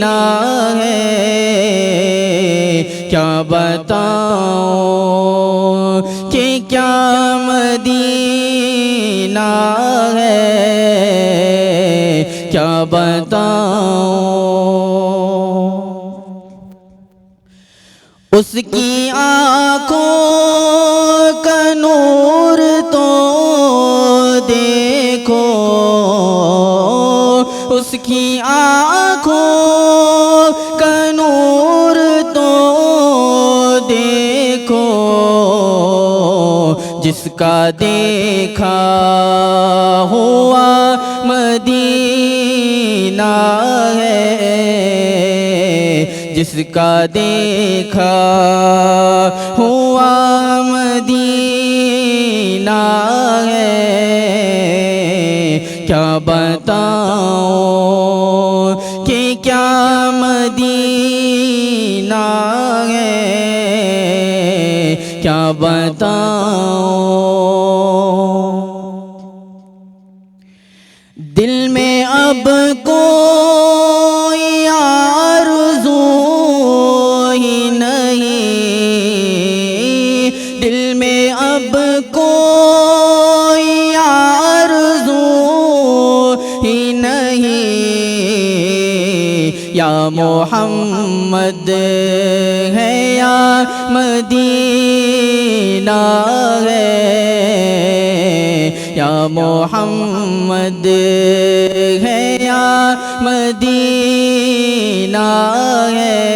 ہے، کیا بتاؤں کہ کیا مدینہ ہے، کیا بتاؤں اس کی آنکھوں کا نور تو دیکھو، اس کی آنکھوں کا نور تو دیکھو، جس کا دیکھا ہوا مدینہ ہے، جس کا دیکھا ہوا مدینہ ہے، کیا بتاؤں کہ کیا مدینہ ہے، کیا بتاؤں دل میں اب کوئی آرزو ہی نہیں، دل میں اب کوئی آرزو ہی نہیں، یا محمد ہے یا مدینہ ہے، یا محمد ہے یا مدینہ ہے،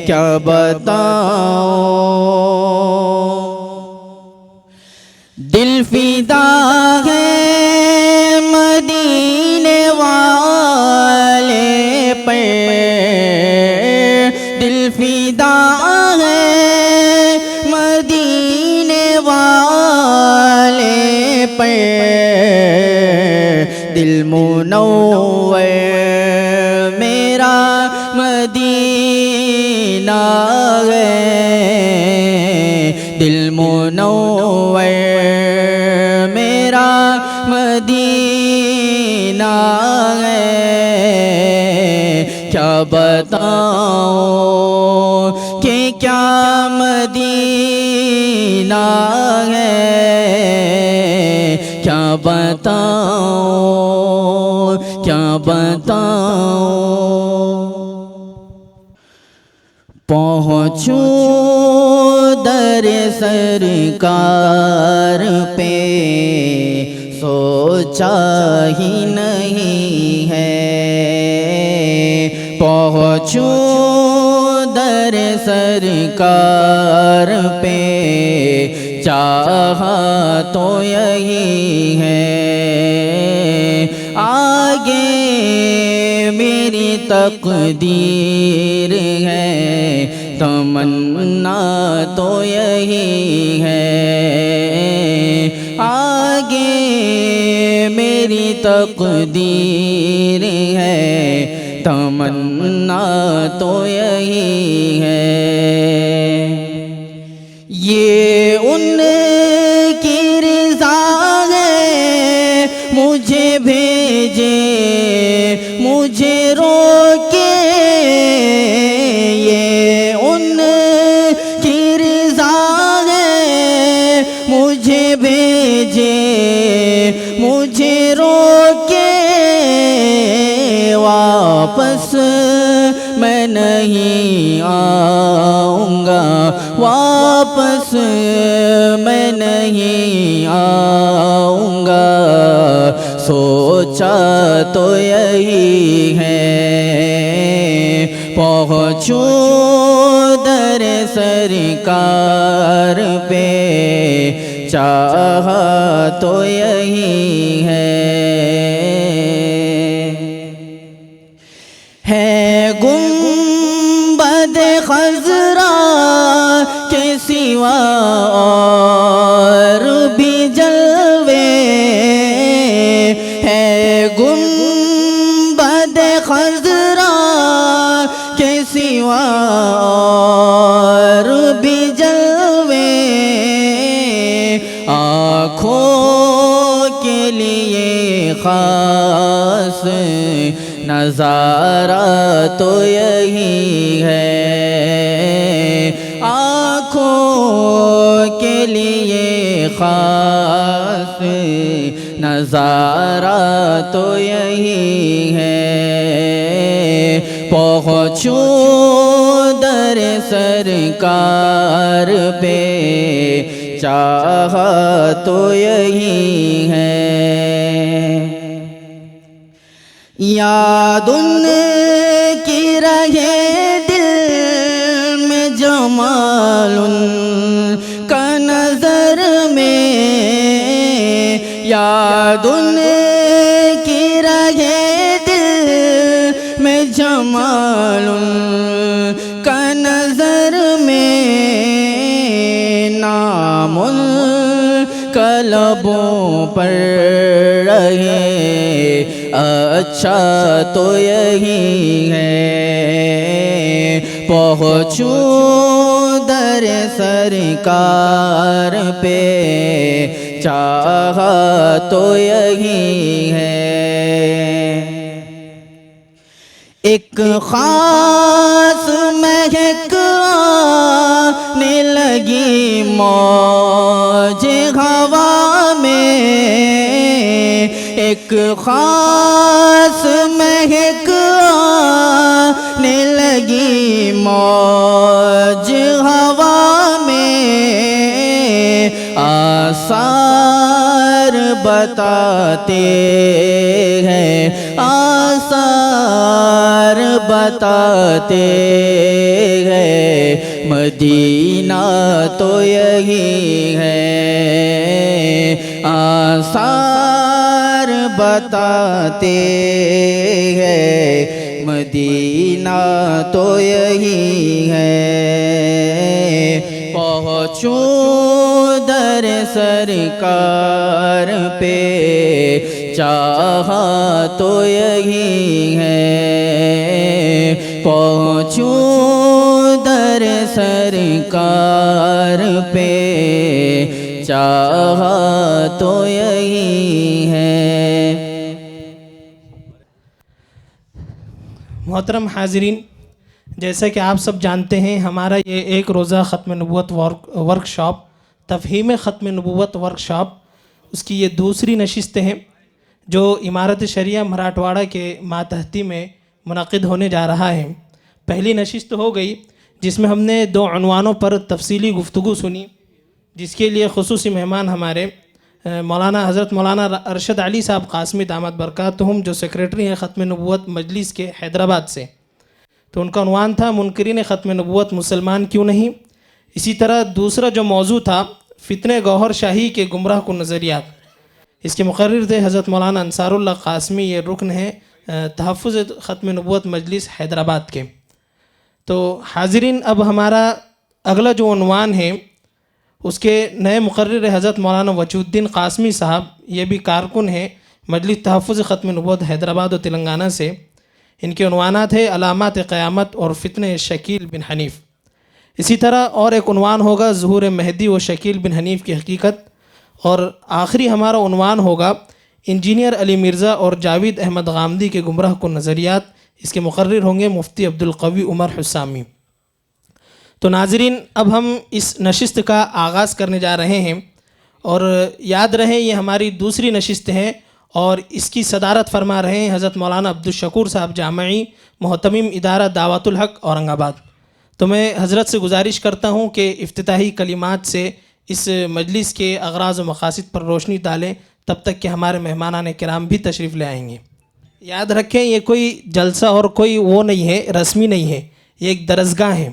کیا بتاؤں دل فدا ہے مدینے والے پر، دل فدا ہے مدینے والے پر، دل منور میرا مدینہ ہے، دل منور میرا مدینہ ہے، کیا بتاؤں کہ کیا مدینہ ہے، کیا بتاؤں، کیا بتاؤں پہنچوں در سرکار پہ سوچا ہی نہیں ہے، پہنچوں در سرکار پہ چاہا تو یہی ہے، آگے میری تقدیر ہے، تمنا تو یہی ہے، آگے میری تقدیر ہے، تمنا تو یہی ہے، یہ ان کی رضا ہے مجھے بھیجے مجھے روکے، یہ ان کی رضا ہے مجھے بھیجے مجھے روکے، واپس میں نہیں آؤں گا، واپس میں نہیں آؤں گا، سوچا تو یہی ہے، پہنچوں در سرکار پہ چاہا تو یہی ہے گنبد خضرا کے سوا اور بھی جلوے، ہے گنبد خضرا کے سوا اور بھی جلوے، آنکھوں کے لیے خاص نظارہ تو یہی ہے، آنکھوں کے لیے خاص نظارہ تو یہی ہے، پہنچوں در سرکار پہ چاہا تو یہی ہے، یاد ان کی رہے دل میں جمال ان کا نظر میں، یاد ان کی رہے دل میں جمال ان کا نظر میں، نام ان کا لبوں پر رہے اچھا تو یہی ہے، پہنچوں در سرکار پہ چاہا تو یہی ہے، ایک خاص مہک آنے لگی موج ہوا میں، ایک خاص مہک آنے لگی موج ہوا میں، آثار بتاتے ہیں، آثار بتاتے ہیں، مدینہ تو یہی ہے، آثار بتاتے ہیں، مدینہ تو یہی ہے، پہنچوں در سرکار پہ چاہا تو یہی ہے، پہنچوں در سرکار پہ چاہا تو یہی ہے۔ محترم حاضرین، جیسا کہ آپ سب جانتے ہیں، ہمارا یہ ایک روزہ ختم نبوت ورک شاپ، تفہیم ختم نبوت ورک شاپ، اس کی یہ دوسری نشست ہے جو امارت شریعہ مراٹھواڑہ کے ماتحتی میں منعقد ہونے جا رہا ہے۔ پہلی نشست ہو گئی جس میں ہم نے 2 عنوانوں پر تفصیلی گفتگو سنی، جس کے لیے خصوصی مہمان ہمارے حضرت مولانا ارشد علی صاحب قاسمی دامت برکاتہم، جو سیکریٹری ہیں ختم نبوت مجلس کے حیدرآباد سے۔ تو ان کا عنوان تھا منکرین ختم نبوت مسلمان کیوں نہیں۔ اسی طرح دوسرا جو موضوع تھا فتنہ گوہر شاہی کے گمراہ کن نظریات، اس کے مقرر تھے حضرت مولانا انصار اللہ قاسمی، یہ رکن ہیں تحفظ ختم نبوت مجلس حیدرآباد کے۔ تو حاضرین، اب ہمارا اگلا جو عنوان ہے اس کے نئے مقرر حضرت مولانا وجہ الدین قاسمی صاحب، یہ بھی کارکن ہیں مجلس تحفظ ختم نبوت حیدرآباد و تلنگانہ سے۔ ان کے عنوانات ہیں علامات قیامت اور فتنہ شکیل بن حنیف۔ اسی طرح اور ایک عنوان ہوگا ظہور مہدی و شکیل بن حنیف کی حقیقت، اور آخری ہمارا عنوان ہوگا انجینئر علی مرزا اور جاوید احمد غامدی کے گمراہ کن نظریات۔ اس کے مقرر ہوں گے مفتی عبدالقوی عمر حسامی۔ تو ناظرین، اب ہم اس نشست کا آغاز کرنے جا رہے ہیں، اور یاد رہے یہ ہماری دوسری نشست ہے، اور اس کی صدارت فرما رہے ہیں حضرت مولانا عبدالشکور صاحب جامعی، محتمم ادارہ دعوت الحق اورنگ آباد۔ تو میں حضرت سے گزارش کرتا ہوں کہ افتتاحی کلمات سے اس مجلس کے اغراض و مقاصد پر روشنی ڈالیں، تب تک کہ ہمارے مہمانان کرام بھی تشریف لے آئیں گے۔ یاد رکھیں یہ کوئی جلسہ اور کوئی وہ نہیں ہے، رسمی نہیں ہے، یہ ایک درسگاہ ہے۔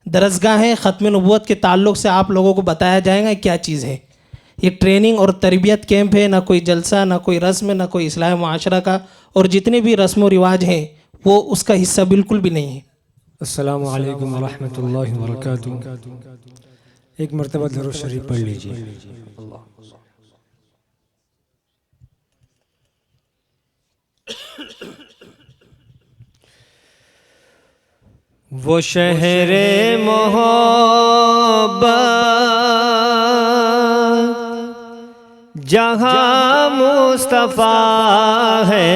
درسگاہ ہے، ختم نبوت کے تعلق سے آپ لوگوں کو بتایا جائے گا کیا چیز ہے۔ یہ ٹریننگ اور تربیت کیمپ ہے، نہ کوئی جلسہ، نہ کوئی رسم، نہ کوئی اصلاح معاشرہ کا، اور جتنے بھی رسم و رواج ہیں وہ اس کا حصہ بالکل بھی نہیں ہے۔ السلام علیکم ورحمۃ اللہ وبرکاتہ۔ ایک مرتبہ درود شریف پڑھ لیجیے۔ وہ شہر محبت جہاں مصطفیٰ ہے،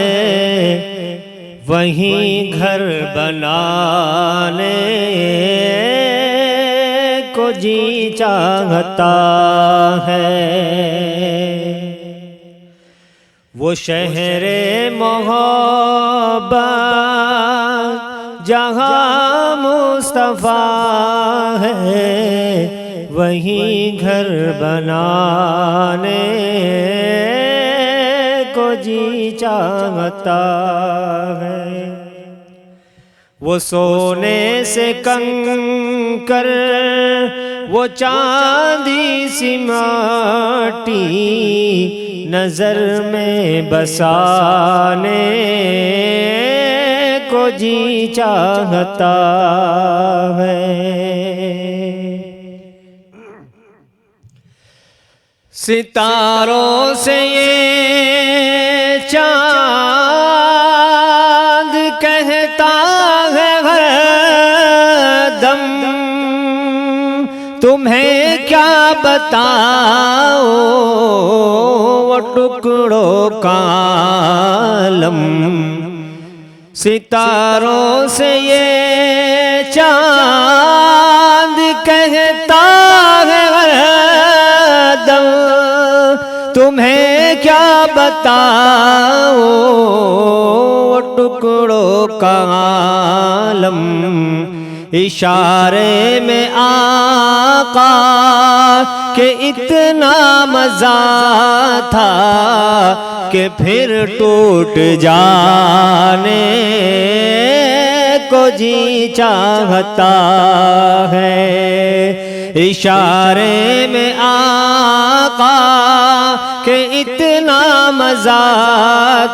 وہیں گھر بنانے کو جی چاہتا ہے، وہ شہر محبت جہاں مصطفیٰ ہے، وہیں گھر بنانے کو جی چاہتا ہے، وہ سونے سے کنکر وہ چاندی سی ماٹی نظر میں بسانے کو جی چاہتا ہے، ستاروں سے یہ چاند کہتا ہے ہر دم، تمہیں کیا بتاؤ وہ ٹکڑوں کا عالم، ستاروں سے یہ چاند کہتا ہے ہر دم، تمہیں کیا بتاؤ وہ ٹکڑوں کا عالم، اشارے میں آقا کہ اتنا مزہ تھا کہ پھر ٹوٹ جانے کو جی چاہتا ہے، اشارے میں آقا کہ اتنا مزہ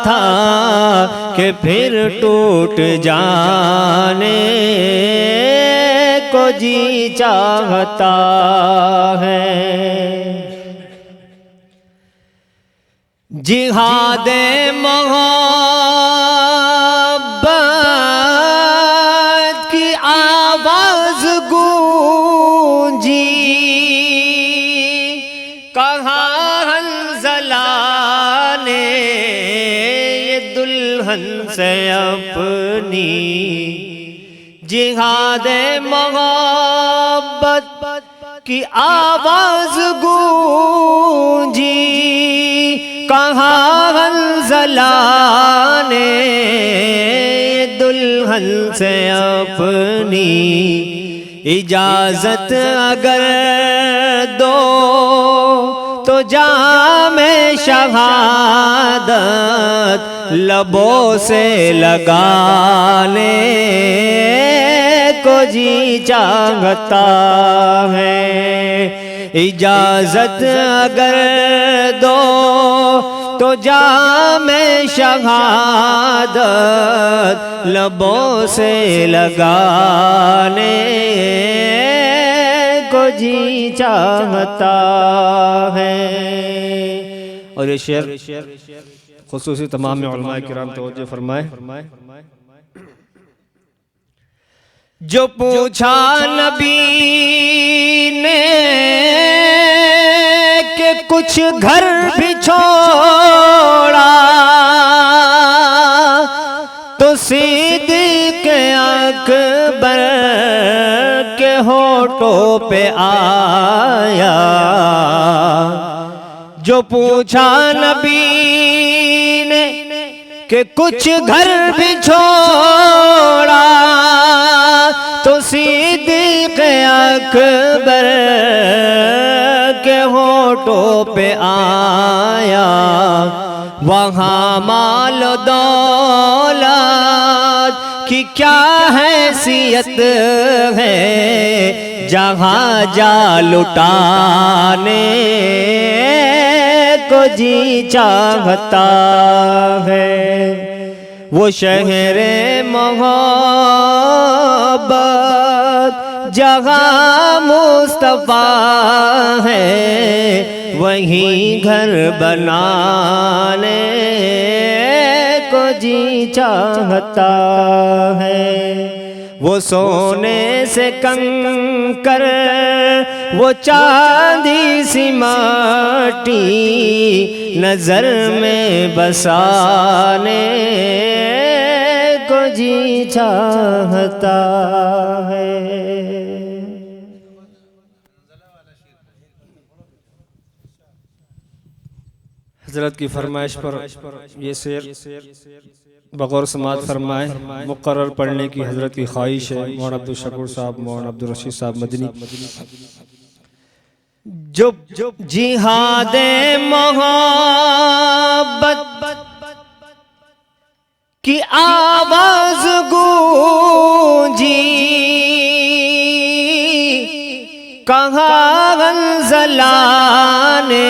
تھا کہ پھر ٹوٹ جانے کو جی چاہتا ہے، جہاد محبت کی آواز گونجی، کہاں حنظلہ نے یہ دلہن سے اپنی، جہاد محبت کی آواز گونجی، کہاں حنظلہ نے دلہن سے اپنی، اجازت اگر دو تو جام شہادت لبوں سے لگانے کو جی چاہتا ہے، اجازت اگر دو تو جام شہادت لبوں سے لگانے کو جی چاہتا ہے، اور یہ شعر خصوصی تمام علماء کرام توجہ فرمائے، جو پوچھا نبی نے کہ کچھ گھر بھی چھوڑا تو صدیق اکبر کے ہونٹوں پہ آیا، جو پوچھا نبی نے کہ کچھ گھر بھی چھوڑا تو صدیق اکبر کے ہونٹوں پہ آیا، وہاں مال و دولت کی کیا حیثیت ہے، جہاں جا لٹانے کو جی چاہتا ہے، وہ شہر محبت جہاں مصطفیٰ ہے، وہیں گھر بنانے کو جی چاہتا ہے، وہ سونے سے کنکر وہ چاندی سی ماٹی نظر میں بسانے جی چاہتا ہے. حضرت کی فرمائش پر یہ شعر بغور سماعت فرمائے. مقرر پڑھنے کی حضرت کی خواہش ہے. مولانا عبدالشکور صاحب، مولانا عبدالرشید صاحب مدنی. جو جہاد محبت کی آواز گونجی، کہاں حنظلہ نے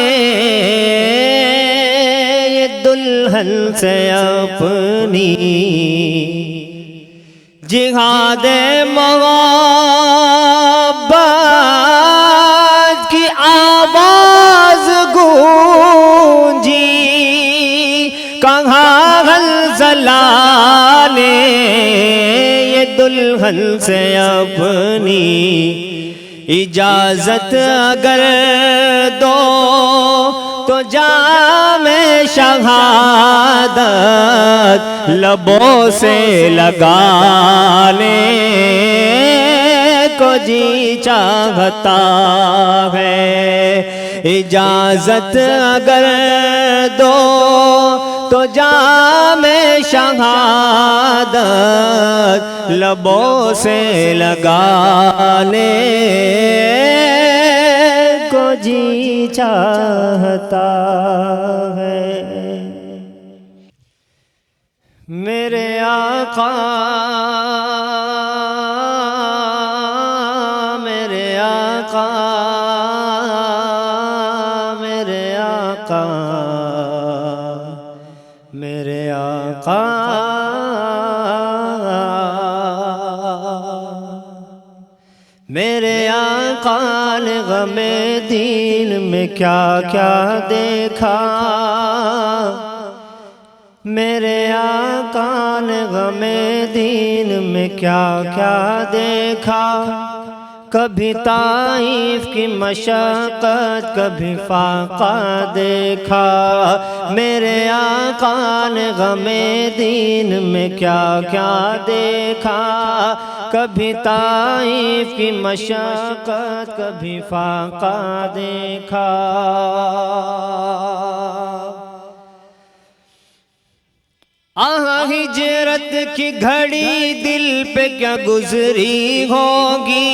یہ دلہن سے اپنی جہاد محبت کی آواز گونجی، کہاں حنظلہ نے یہ دلہن سے اپنی اجازت اگر دو تو جام شہادت لبوں سے لگانے کو جی چاہتا ہے. اجازت اگر دو تو جام شہادت لبوں سے لگانے کو جی چاہتا ہے. میرے آقا، میرے آقا، میرے آقا، میرے آقا، میرے آقا نے غم دین میں کیا کیا دیکھا. میرے آقا نے غم دین میں کیا کیا دیکھا. کبھی طائف کی مشقت، کبھی فاقہ دیکھا. میرے آقا نے غم دین میں کیا کیا دیکھا. کبھی طائف کی مشقت، کبھی فاقہ دیکھا. ہجرت کی گھڑی دل پہ کیا گزری ہوگی.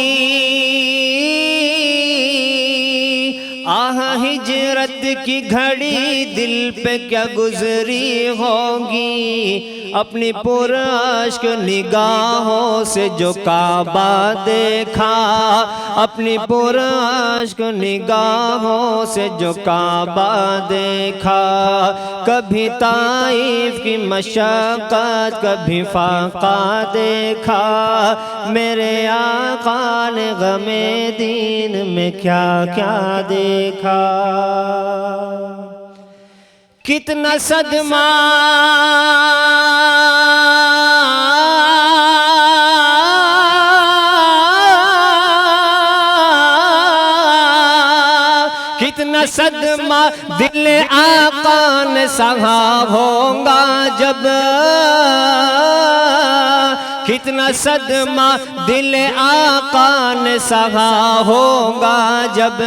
ہجرت کی گھڑی دل پہ کیا گزری ہوگی. اپنی پر اشک نگاہوں سے جو کعبہ دیکھا. اپنی پر اشک نگاہوں سے جو کعبہ دیکھا. کبھی طائف کی مشقت، کبھی فاقہ دیکھا. میرے آقا نے غم دین میں کیا کیا دیکھا. کتنا صدمہ کتنا صدمہ دل آقا نے سہا ہوگا جب. کتنا صدمہ دل آقا نے سہا ہوگا جب.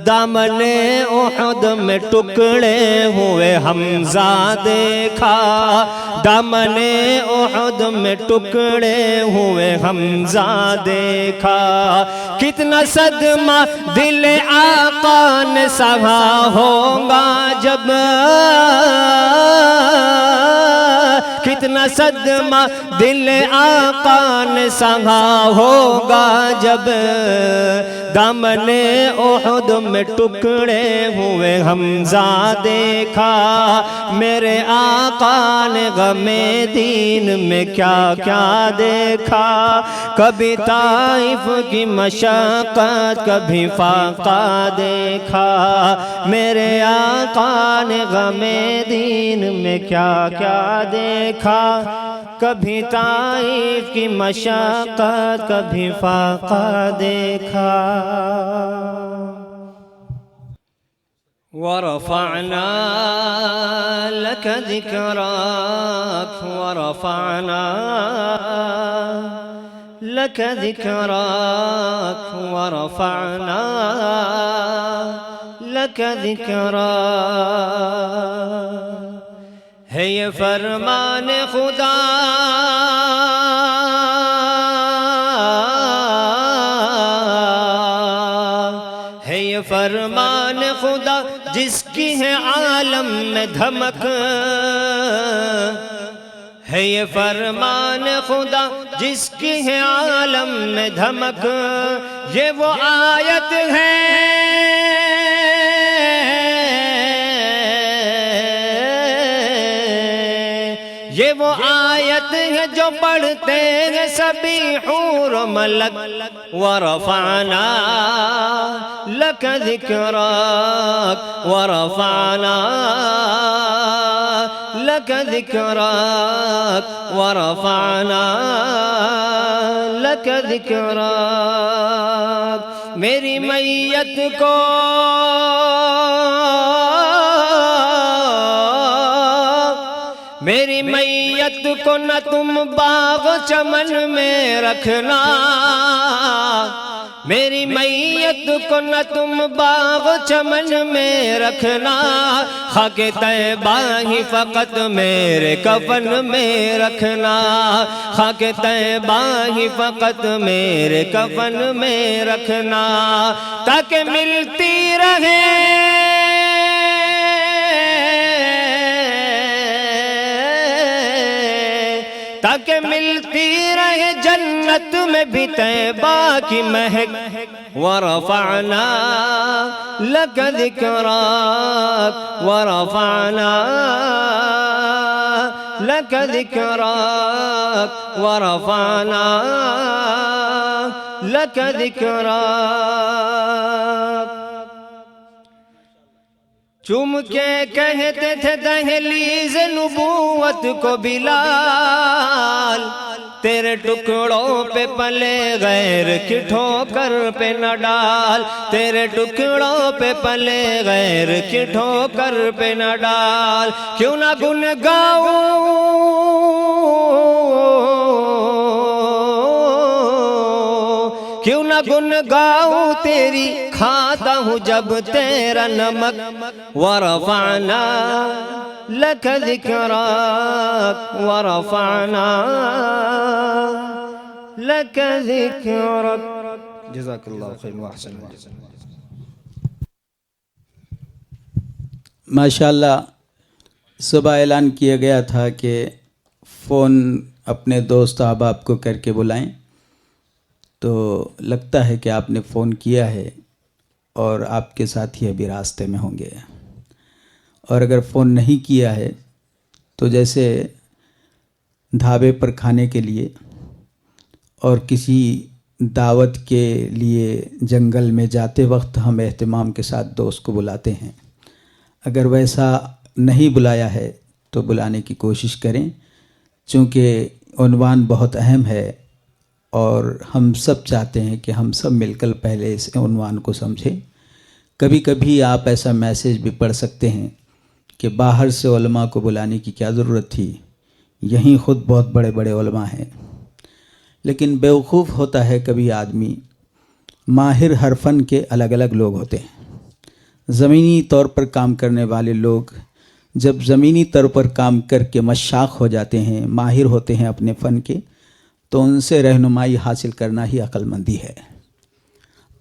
دامن احد میں ٹکڑے ہوئے حمزہ دیکھا. دامن احد میں ٹکڑے ہوئے حمزہ دیکھا. کتنا صدمہ دل آقا نے سہا ہوگا جب. کتنا صدمہ دل آقا نے سہا ہوگا جب. دامن احد میں ٹکڑے ہوئے حمزہ دیکھا. میرے آقا نے غم دین میں کیا کیا دیکھا. کبھی طائف کی مشقت، کبھی فاقہ دیکھا. میرے آقا نے غم دین میں کیا کیا دیکھا. کبھی طائف کی مشقت، کبھی فاقہ دیکھا. ورفعنا لك ذكرك ورفعنا لك ذكرك ورفعنا لك ذكرك ہے یہ فرمان خدا ہے یہ فرمان خدا جس کی ہے عالم میں دھمک ہے یہ فرمان خدا جس کی ہے عالم میں دھمک یہ وہ آیت ہے یہ وہ آیت ہے جو پڑھتے ہیں سبھی حور و ملک ورفعنا لك ذكرك ورفعنا لك ذكرك ورفعنا لك ذكرك میری میت کو میری میت کو نہ تم باغ چمن میں رکھنا میری میت کو نہ تم باغ چمن میں رکھنا خاک طیبہ ہی فقط میرے کفن میں رکھنا خاک طیبہ ہی فقط میرے کفن میں رکھنا تاکہ ملتی رہے تاکہ ملتی رہے جنت میں بھی طیبہ کی مہک ورفعنا لك ذكرك ورفعنا لك ذكرك ورفعنا لك ذكرك چوم کے کہتے تھے دہلیز نبوت کو بلال تیرے ٹکڑوں پہ پلے غیر کی ٹھوکر پہ نہ ڈال تیرے ٹکڑوں پہ پلے غیر کی ٹھوکر پہ نہ ڈال کیوں نہ گن گاؤں کیوں نہ گن گاؤں تیری کھاتا ہوں جب تیرا نمک ورفعنا لك ذكرك ورفعنا لك ذكرك جزاک اللہ خیر واحسن الجزاء ماشاءاللہ صبح اعلان کیا گیا تھا کہ فون اپنے دوست احباب کو کر کے بلائیں تو لگتا ہے کہ آپ نے فون کیا ہے اور آپ کے ساتھی ابھی راستے میں ہوں گے اور اگر فون نہیں کیا ہے تو جیسے ڈھابے پر کھانے کے لیے اور کسی دعوت کے لیے جنگل میں جاتے وقت ہم اہتمام کے ساتھ دوست کو بلاتے ہیں اگر ویسا نہیں بلایا ہے تو بلانے کی کوشش کریں چونکہ عنوان بہت اہم ہے اور ہم سب چاہتے ہیں کہ ہم سب مل کر پہلے اس عنوان کو سمجھیں کبھی کبھی آپ ایسا میسیج بھی پڑھ سکتے ہیں کہ باہر سے علماء کو بلانے کی کیا ضرورت تھی یہیں خود بہت بڑے بڑے علماء ہیں لیکن بیوقوف ہوتا ہے کبھی آدمی ماہر ہر فن کے الگ الگ لوگ ہوتے ہیں زمینی طور پر کام کرنے والے لوگ جب زمینی طور پر کام کر کے مشاق ہو جاتے ہیں ماہر ہوتے ہیں اپنے فن کے تو ان سے رہنمائی حاصل کرنا ہی عقل مندی ہے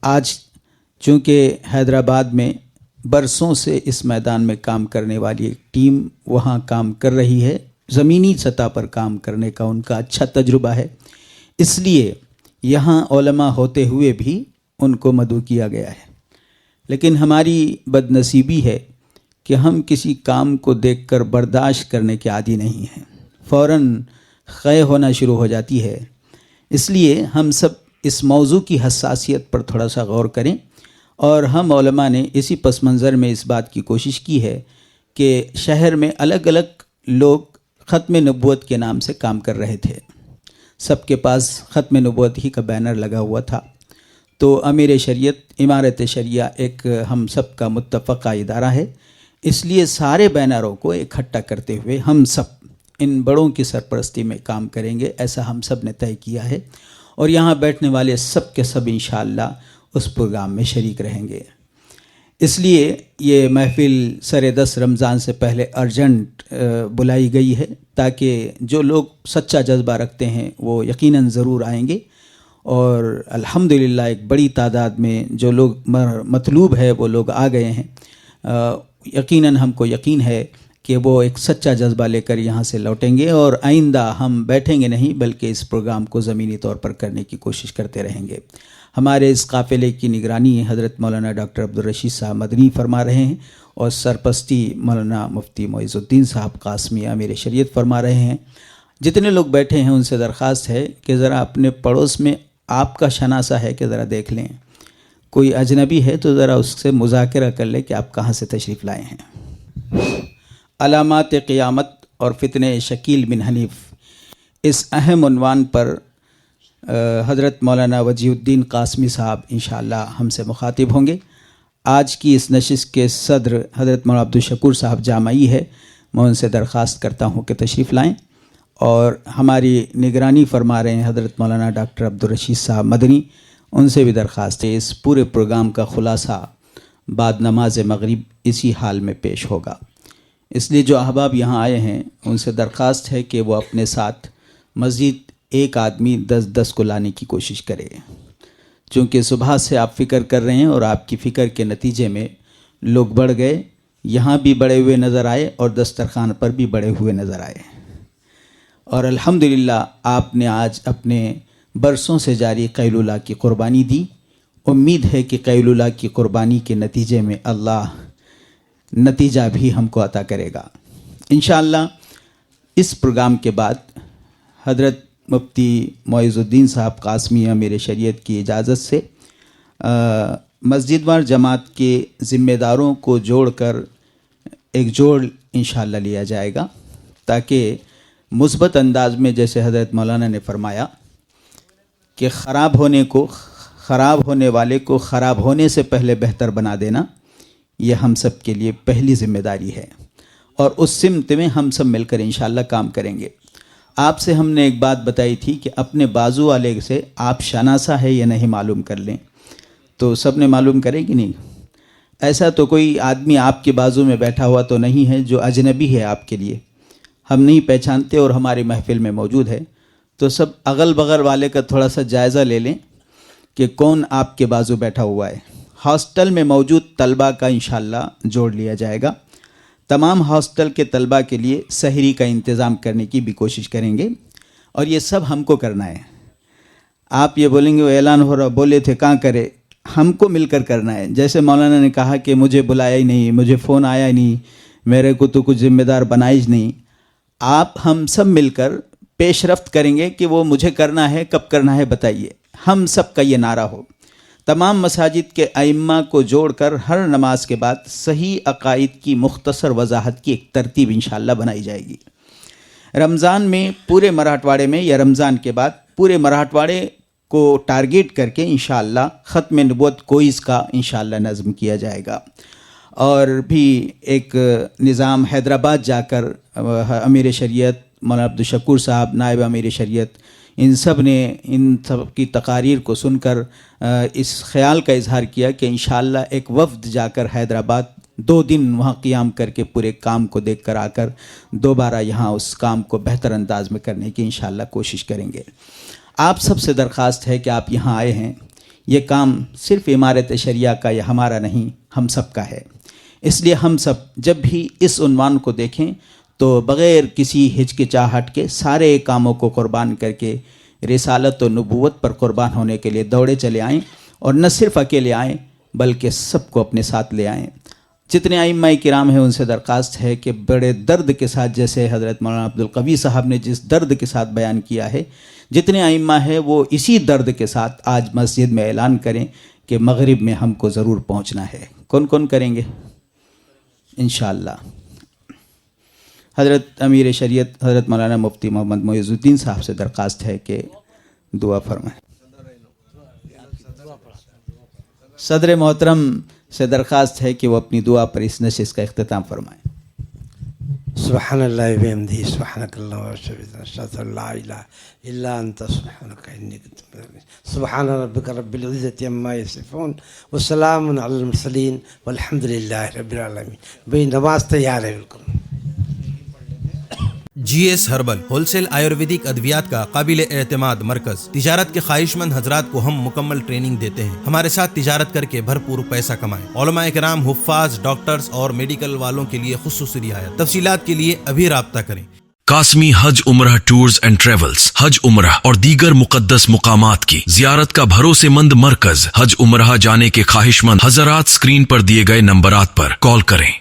آج چونکہ حیدرآباد میں برسوں سے اس میدان میں کام کرنے والی ایک ٹیم وہاں کام کر رہی ہے زمینی سطح پر کام کرنے کا ان کا اچھا تجربہ ہے اس لیے یہاں علماء ہوتے ہوئے بھی ان کو مدعو کیا گیا ہے لیکن ہماری بدنصیبی ہے کہ ہم کسی کام کو دیکھ کر برداشت کرنے کے عادی نہیں ہیں فوراً خے ہونا شروع ہو جاتی ہے اس لیے ہم سب اس موضوع کی حساسیت پر تھوڑا سا غور کریں اور ہم علماء نے اسی پس منظر میں اس بات کی کوشش کی ہے کہ شہر میں الگ الگ لوگ ختم نبوت کے نام سے کام کر رہے تھے سب کے پاس ختم نبوت ہی کا بینر لگا ہوا تھا تو امیر شریعت امارت شریعہ ایک ہم سب کا متفقہ ادارہ ہے اس لیے سارے بینروں کو اکٹھا کرتے ہوئے ہم سب ان بڑوں کی سرپرستی میں کام کریں گے، ایسا ہم سب نے طے کیا ہے، اور یہاں بیٹھنے والے سب کے سب انشاءاللہ اس پروگرام میں شریک رہیں گے۔ اس لیے یہ محفل سر 10 رمضان سے پہلے ارجنٹ بلائی گئی ہے، تاکہ جو لوگ سچا جذبہ رکھتے ہیں وہ یقیناً ضرور آئیں گے، اور الحمدللہ ایک بڑی تعداد میں جو لوگ مطلوب ہے وہ لوگ آ گئے ہیں۔ یقیناً ہم کو یقین ہے کہ وہ ایک سچا جذبہ لے کر یہاں سے لوٹیں گے، اور آئندہ ہم بیٹھیں گے نہیں بلکہ اس پروگرام کو زمینی طور پر کرنے کی کوشش کرتے رہیں گے۔ ہمارے اس قافلے کی نگرانی حضرت مولانا ڈاکٹر عبدالرشید صاحب مدنی فرما رہے ہیں، اور سرپرستی مولانا مفتی معیز الدین صاحب قاسمی امیر شریعت فرما رہے ہیں۔ جتنے لوگ بیٹھے ہیں ان سے درخواست ہے کہ ذرا اپنے پڑوس میں آپ کا شناسہ ہے کہ ذرا دیکھ لیں، کوئی اجنبی ہے تو ذرا اس سے مذاکرہ کر لیں کہ آپ کہاں سے تشریف لائے ہیں۔ علامات قیامت اور فتنہ شکیل بن حنیف، اس اہم عنوان پر حضرت مولانا وجیہ الدین قاسمی صاحب انشاءاللہ ہم سے مخاطب ہوں گے۔ آج کی اس نشست کے صدر حضرت مولانا عبدالشکور صاحب جامعی ہے، میں ان سے درخواست کرتا ہوں کہ تشریف لائیں، اور ہماری نگرانی فرما رہے ہیں حضرت مولانا ڈاکٹر عبدالرشید صاحب مدنی، ان سے بھی درخواست ہے۔ اس پورے پروگرام کا خلاصہ بعد نماز مغرب اسی حال میں پیش ہوگا، اس لیے جو احباب یہاں آئے ہیں ان سے درخواست ہے کہ وہ اپنے ساتھ مزید ایک آدمی 10 کو لانے کی کوشش کرے، چونکہ صبح سے آپ فکر کر رہے ہیں اور آپ کی فکر کے نتیجے میں لوگ بڑھ گئے، یہاں بھی بڑے ہوئے نظر آئے اور دسترخوان پر بھی بڑے ہوئے نظر آئے، اور الحمدللہ آپ نے آج اپنے برسوں سے جاری قیلولہ کی قربانی دی۔ امید ہے کہ قیلولہ کی قربانی کے نتیجے میں اللہ نتیجہ بھی ہم کو عطا کرے گا انشاءاللہ۔ اس پروگرام کے بعد حضرت مفتی معیز الدین صاحب قاسمی امیر شریعت کی اجازت سے مسجد وار جماعت کے ذمہ داروں کو جوڑ کر ایک جوڑ انشاءاللہ لیا جائے گا، تاکہ مثبت انداز میں جیسے حضرت مولانا نے فرمایا کہ خراب ہونے والے کو خراب ہونے سے پہلے بہتر بنا دینا، یہ ہم سب کے لیے پہلی ذمہ داری ہے، اور اس سمت میں ہم سب مل کر انشاءاللہ کام کریں گے۔ آپ سے ہم نے ایک بات بتائی تھی کہ اپنے بازو والے سے آپ شناسہ ہے یا نہیں معلوم کر لیں، تو سب نے معلوم کرے کہ نہیں؟ ایسا تو کوئی آدمی آپ کے بازو میں بیٹھا ہوا تو نہیں ہے جو اجنبی ہے آپ کے لیے، ہم نہیں پہچانتے اور ہماری محفل میں موجود ہے، تو سب اغل بغل والے کا تھوڑا سا جائزہ لے لیں کہ کون آپ کے بازو بیٹھا ہوا ہے۔ ہاسٹل میں موجود طلبہ کا انشاءاللہ جوڑ لیا جائے گا، تمام ہاسٹل کے طلبہ کے لیے سحری کا انتظام کرنے کی بھی کوشش کریں گے، اور یہ سب ہم کو کرنا ہے۔ آپ یہ بولیں گے وہ اعلان ہو رہا، بولے تھے کہاں کرے، ہم کو مل کر کرنا ہے۔ جیسے مولانا نے کہا کہ مجھے بلایا ہی نہیں، مجھے فون آیا ہی نہیں، میرے کو تو کچھ ذمہ دار بنائی ہی نہیں، آپ ہم سب مل کر پیش رفت کریں گے کہ وہ مجھے کرنا ہے، کب کرنا ہے بتائیے، ہم سب کا یہ نعرہ ہو۔ تمام مساجد کے ائمہ کو جوڑ کر ہر نماز کے بعد صحیح عقائد کی مختصر وضاحت کی ایک ترتیب انشاءاللہ بنائی جائے گی۔ رمضان میں پورے مراٹھواڑے میں یا رمضان کے بعد پورے مراٹھواڑے کو ٹارگیٹ کر کے انشاءاللہ ختم نبوت کوئز کا انشاءاللہ نظم کیا جائے گا، اور بھی ایک نظام حیدرآباد جا کر امیر شریعت مولانا عبدالشکور صاحب نائب امیر شریعت ان سب نے ان سب کی تقاریر کو سن کر اس خیال کا اظہار کیا کہ انشاءاللہ ایک وفد جا کر حیدرآباد 2 دن وہاں قیام کر کے پورے کام کو دیکھ کر آ کر دوبارہ یہاں اس کام کو بہتر انداز میں کرنے کی انشاءاللہ کوشش کریں گے۔ آپ سب سے درخواست ہے کہ آپ یہاں آئے ہیں، یہ کام صرف امارت شریعہ کا یا ہمارا نہیں، ہم سب کا ہے، اس لیے ہم سب جب بھی اس عنوان کو دیکھیں تو بغیر کسی ہچکچاہٹ کے سارے کاموں کو قربان کر کے رسالت و نبوت پر قربان ہونے کے لیے دوڑے چلے آئیں، اور نہ صرف اکیلے آئیں بلکہ سب کو اپنے ساتھ لے آئیں۔ جتنے ائمہ کرام ہیں ان سے درخواست ہے کہ بڑے درد کے ساتھ، جیسے حضرت مولانا عبدالقوی صاحب نے جس درد کے ساتھ بیان کیا ہے، جتنے ائمہ ہیں وہ اسی درد کے ساتھ آج مسجد میں اعلان کریں کہ مغرب میں ہم کو ضرور پہنچنا ہے۔ کون کون کریں گے انشاءاللہ؟ حضرت امیر شریعت حضرت مولانا مفتی محمد معیز الدین صاحب سے درخواست ہے کہ دعا فرمائیں۔ صدر محترم سے درخواست ہے کہ وہ اپنی دعا پر اس نشست کا اختتام فرمائیں. سبحان اللہ بحمدہ سبحانک اللہم وبحمدک اشہد ان لا الہ الا انت سبحانک انی کنت من الظالمین. سبحان ربک رب العزۃ عما یصفون وسلام علی المرسلین والحمد للہ رب العالمین. بھئی نماز تیار ہے بالکل. G S herbal wholesale Ayurvedic ادویات کا قابل اعتماد مرکز. تجارت کے خواہش مند حضرات کو ہم مکمل ٹریننگ دیتے ہیں. ہمارے ساتھ تجارت کر کے بھرپور پیسہ کمائیں. علماء کرام، حفاظ، ڈاکٹرز اور میڈیکل والوں کے لیے خصوصی رعایت. تفصیلات کے لیے ابھی رابطہ کریں. قاسمی حج عمرہ ٹورز اینڈ ٹریولز حج عمرہ اور دیگر مقدس مقامات کی زیارت کا بھروسے مند مرکز. حج عمرہ جانے کے خواہش مند حضرات اسکرین پر دیے گئے نمبرات پر کال کریں.